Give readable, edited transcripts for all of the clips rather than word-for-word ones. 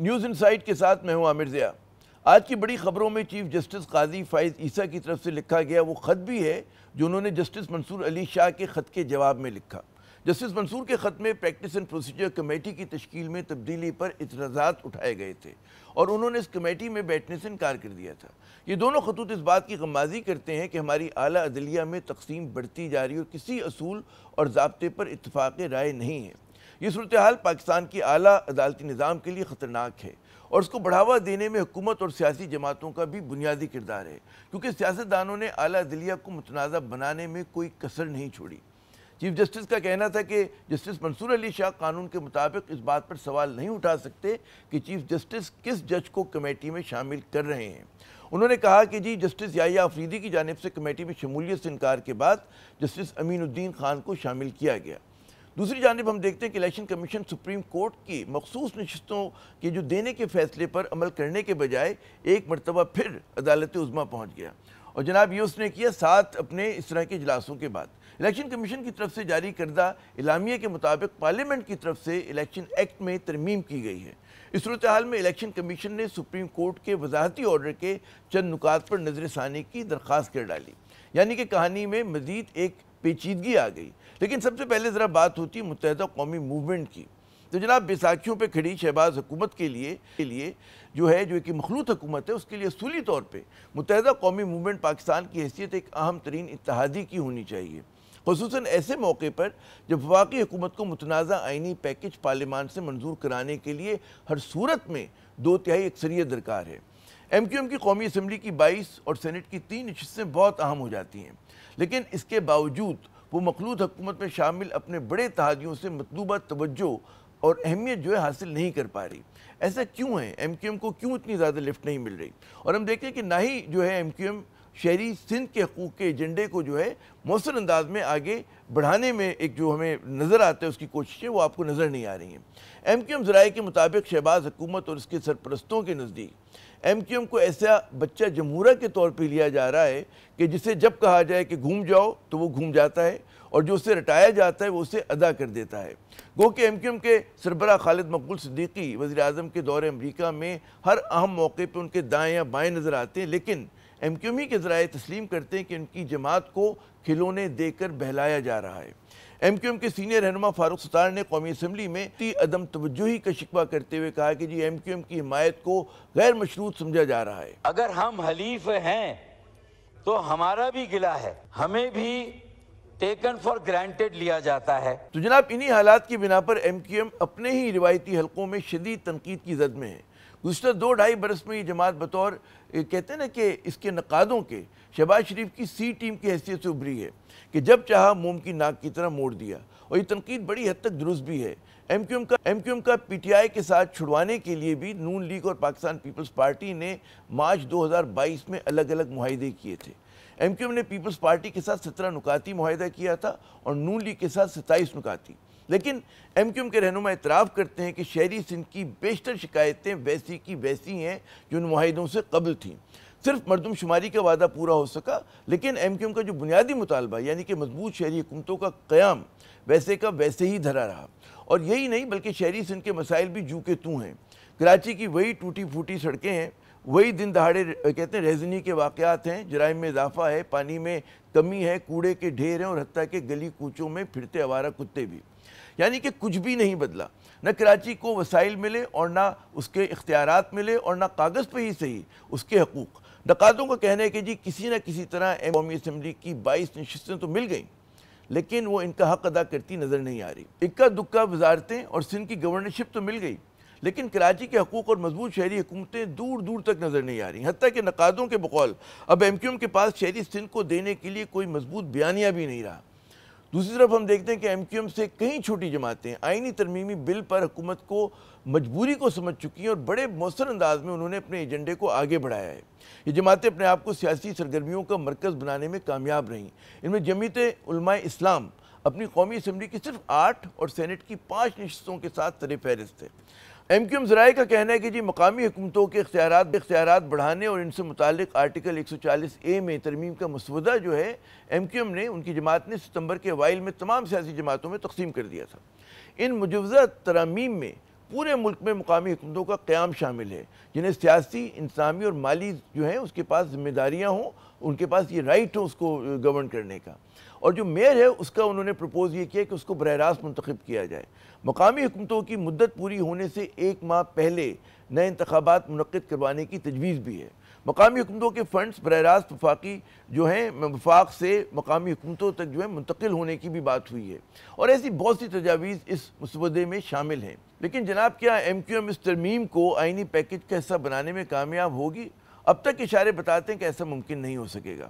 News insight کے ساتھ میں ہوں عامر ضیاء۔ آج کی بڑی خبروں میں چیف جسٹس قاضی فائز عیسیٰ کی طرف سے لکھا گیا وہ خط بھی ہے جو انہوں نے جسٹس منصور علی شاہ کے خط کے جواب میں لکھا۔ جسٹس منصور کے خط میں پریکٹس اینڈ پروسیجر کمیٹی کی تشکیل میں تبدیلی پر اعتراضات اٹھائے گئے تھے اور انہوں نے اس کمیٹی میں بیٹھنے سے انکار کر دیا تھا۔ یہ دونوں خطوط اس بات کی غمازی کرتے ہیں کہ ہماری اعلیٰ عدلیہ میں تقسیم بڑھتی جا رہی اور کسی اصول اور ضابطے پر اتفاق رائے نہیں ہے۔ یہ صورتحال پاکستان کی اعلیٰ عدالتی نظام کے لیے خطرناک ہے اور اس کو بڑھاوا دینے میں حکومت اور سیاسی جماعتوں کا بھی بنیادی کردار ہے، کیونکہ سیاستدانوں نے اعلیٰ عدلیہ کو متنازع بنانے میں کوئی کسر نہیں چھوڑی۔ چیف جسٹس کا کہنا تھا کہ جسٹس منصور علی شاہ قانون کے مطابق اس بات پر سوال نہیں اٹھا سکتے کہ چیف جسٹس کس جج کو کمیٹی میں شامل کر رہے ہیں۔ انہوں نے کہا کہ جسٹس یحییٰ آفریدی کی جانب سے کمیٹی میں شمولیت سے انکار کے بعد جسٹس امین الدین خان کو شامل کیا گیا۔ دوسری جانب ہم دیکھتے ہیں کہ الیکشن کمیشن سپریم کورٹ کی مخصوص نشستوں کے جو دینے کے فیصلے پر عمل کرنے کے بجائے ایک مرتبہ پھر عدالت عظمیٰ پہنچ گیا، اور جناب یہ اس نے کیا 7 اپنے اس طرح کے اجلاسوں کے بعد۔ الیکشن کمیشن کی طرف سے جاری کردہ اعلامیے کے مطابق پارلیمنٹ کی طرف سے الیکشن ایکٹ میں ترمیم کی گئی ہے۔ اس صورتحال میں الیکشن کمیشن نے سپریم کورٹ کے وضاحتی آرڈر کے چند نکات پر نظر ثانی کی درخواست کر ڈالی، یعنی کہ کہانی میں مزید ایک پیچیدگی آ گئی۔ لیکن سب سے پہلے ذرا بات ہوتی متحدہ قومی موومنٹ کی۔ تو جناب بیساکھیوں پہ کھڑی شہباز حکومت کے لیے جو ایک مخلوط حکومت ہے، اس کے لیے اصولی طور پہ متحدہ قومی موومنٹ پاکستان کی حیثیت ایک اہم ترین اتحادی کی ہونی چاہیے، خصوصاً ایسے موقع پر جب وفاقی حکومت کو متنازع آئینی پیکج پارلیمان سے منظور کرانے کے لیے ہر صورت میں 2/3 اکثریت درکار ہے۔ ایم کیو ایم کی قومی اسمبلی کی 22 اور سینٹ کی 3 نشستیں بہت اہم ہو جاتی ہیں، لیکن اس کے باوجود وہ مخلوط حکومت میں شامل اپنے بڑے اتحادیوں سے مطلوبہ توجہ اور اہمیت حاصل نہیں کر پا رہی۔ ایسا کیوں ہے؟ ایم کیو ایم کو کیوں اتنی زیادہ لفٹ نہیں مل رہی؟ اور ہم دیکھتے ہیں کہ نہ ہی ایم کیو ایم شہری سندھ کے حقوق کے ایجنڈے کو مؤثر انداز میں آگے بڑھانے میں ایک ہمیں نظر آتا ہے اس کی کوششیں، وہ آپ کو نظر نہیں آ رہی ہیں۔ ایم کیو ایم ذرائع کے مطابق شہباز حکومت اور اس کے سرپرستوں کے نزدیک ایم کیو ایم کو ایسا بچہ جمہوریہ کے طور پہ لیا جا رہا ہے کہ جسے جب کہا جائے کہ گھوم جاؤ تو وہ گھوم جاتا ہے، اور جو اسے رٹایا جاتا ہے وہ اسے ادا کر دیتا ہے۔ گو کہ ایم کیو ایم کے سربراہ خالد مقبول صدیقی وزیر اعظم کے دورے امریکہ میں ہر اہم موقع پہ ان کے دائیں یا بائیں نظر آتے ہیں، لیکن ایم کیو ایم کے ذرائع تسلیم کرتے ہیں کہ ان کی جماعت کو کھلونے دے کر بہلایا جا رہا ہے۔ ایم کیو ایم کے سینئر رہنما فاروق ستار نے قومی اسمبلی میں عدم توجہی کا شکوہ کرتے ہوئے کہا کہ ایم کیو ایم کی حمایت کو غیر مشروط سمجھا جا رہا ہے۔ اگر ہم حلیف ہیں تو ہمارا بھی گلہ ہے، ہمیں بھی ٹیکن فار گرانٹیڈ لیا جاتا ہے۔ تو جناب انہی حالات کی بنا پر ایم کیو ایم اپنے ہی روایتی حلقوں میں شدید تنقید کی زد میں ہے۔ گزشتہ 2-2.5 برس میں یہ جماعت بطور کہتے ہیں نا کہ اس کے نقادوں کے شہباز شریف کی سی ٹیم کی حیثیت سے ابھری ہے کہ جب چاہا موم کی ناک کی طرح موڑ دیا، اور یہ تنقید بڑی حد تک درست بھی ہے۔ ایم کیو ایم کا پی ٹی آئی کے ساتھ چھڑوانے کے لیے بھی نون لیگ اور پاکستان پیپلز پارٹی نے مارچ 2022 میں الگ الگ معاہدے کیے تھے۔ ایم کیو ایم نے پیپلز پارٹی کے ساتھ 17 نکاتی معاہدہ کیا تھا اور نون لیگ کے ساتھ 27 نکاتی، لیکن ایم کیو ایم کے رہنما اعتراف کرتے ہیں کہ شہری سندھ کی بیشتر شکایتیں ویسی کی ویسی ہیں جو ان معاہدوں سے قبل تھیں۔ صرف مردم شماری کا وعدہ پورا ہو سکا، لیکن ایم کیو ایم کا جو بنیادی مطالبہ یعنی کہ مضبوط شہری حکومتوں کا قیام ویسے کا ویسے ہی دھرا رہا۔ اور یہی نہیں بلکہ شہری سندھ کے مسائل بھی جو کہ توں ہیں۔ کراچی کی وہی ٹوٹی پھوٹی سڑکیں ہیں، وہی دن دہاڑے کہتے ہیں رہزنی کے واقعات ہیں، جرائم میں اضافہ ہے، پانی میں کمی ہے، کوڑے کے ڈھیر ہیں، اور حتیٰ کہ گلی کوچوں میں پھرتے آوارہ کتے بھی۔ یعنی کہ کچھ بھی نہیں بدلا، نہ کراچی کو وسائل ملے اور نہ اس کے اختیارات ملے اور نہ کاغذ پہ ہی صحیح اس کے حقوق۔ نقادوں کا کہنا ہے کہ کسی نہ کسی طرح قومی اسمبلی کی 22 نشستیں تو مل گئیں، لیکن وہ ان کا حق ادا کرتی نظر نہیں آ رہی۔ اکا دکا وزارتیں اور سندھ کی گورنرشپ تو مل گئی، لیکن کراچی کے حقوق اور مضبوط شہری حکومتیں دور دور تک نظر نہیں آ رہی۔ حتیٰ کہ نقادوں کے بقول اب ایم کیو ایم کے پاس شہری سندھ کو دینے کے لیے کوئی مضبوط بیانیہ بھی نہیں رہا۔ دوسری طرف ہم دیکھتے ہیں کہ ایم کیو ایم سے کئی چھوٹی جماعتیں آئینی ترمیمی بل پر حکومت کو مجبوری کو سمجھ چکی ہیں اور بڑے مؤثر انداز میں انہوں نے اپنے ایجنڈے کو آگے بڑھایا ہے۔ یہ جماعتیں اپنے آپ کو سیاسی سرگرمیوں کا مرکز بنانے میں کامیاب رہیں۔ ان میں جمعیت علماء اسلام اپنی قومی اسمبلی کی صرف 8 اور سینٹ کی 5 نشستوں کے ساتھ سر فہرست ہے۔ ایم کیو ایم ذرائع کا کہنا ہے کہ مقامی حکومتوں کے اختیارات بڑھانے اور ان سے متعلق آرٹیکل 140A میں ترمیم کا مسودہ ایم کیو ایم نے ان کی جماعت نے ستمبر کے اوائل میں تمام سیاسی جماعتوں میں تقسیم کر دیا تھا۔ ان مجوزہ ترامیم میں پورے ملک میں مقامی حکومتوں کا قیام شامل ہے، جنہیں سیاسی، انتظامی اور مالی جو ہیں اس کے پاس ذمہ داریاں ہوں، ان کے پاس یہ رائٹ ہو اس کو گورن کرنے کا۔ اور جو میئر ہے اس کا انہوں نے پروپوز یہ کیا کہ اس کو براہ راست منتخب کیا جائے۔ مقامی حکومتوں کی مدت پوری ہونے سے 1 ماہ پہلے نئے انتخابات منعقد کروانے کی تجویز بھی ہے۔ مقامی حکومتوں کے فنڈز براہ راست وفاق سے مقامی حکومتوں تک جو ہے منتقل ہونے کی بھی بات ہوئی ہے، اور ایسی بہت سی تجاویز اس مسودے میں شامل ہیں۔ لیکن جناب، کیا ایم کیو ایم اس ترمیم کو آئینی پیکج کا حصہ بنانے میں کامیاب ہوگی؟ اب تک اشارے بتاتے ہیں کہ ایسا ممکن نہیں ہو سکے گا۔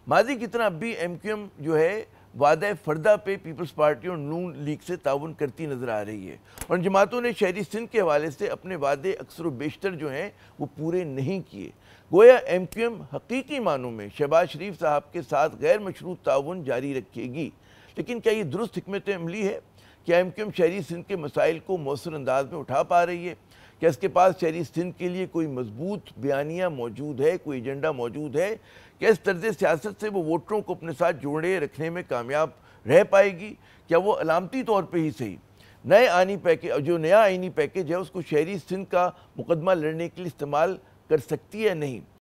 ماضی کی طرح اب بھی ایم کیو ایم جو ہے وعدہ فردہ پہ پیپلز پارٹی اور نون لیگ سے تعاون کرتی نظر آ رہی ہے، اور ان جماعتوں نے شہری سندھ کے حوالے سے اپنے وعدے اکثر و بیشتر جو ہیں وہ پورے نہیں کیے۔ گویا ایم کیو ایم حقیقی معنوں میں شہباز شریف صاحب کے ساتھ غیر مشروط تعاون جاری رکھے گی، لیکن کیا یہ درست حکمت عملی ہے؟ کیا ایم کیو ایم شہری سندھ کے مسائل کو مؤثر انداز میں اٹھا پا رہی ہے؟ کیا اس کے پاس شہری سندھ کے لیے کوئی مضبوط بیانیہ موجود ہے، کوئی ایجنڈا موجود ہے؟ کیا اس طرز سیاست سے وہ ووٹروں کو اپنے ساتھ جوڑے رکھنے میں کامیاب رہ پائے گی؟ کیا وہ علامتی طور پہ ہی صحیح نیا آئینی پیکج ہے اس کو شہری سندھ کا مقدمہ لڑنے کے لیے استعمال کر سکتی ہے؟ نہیں۔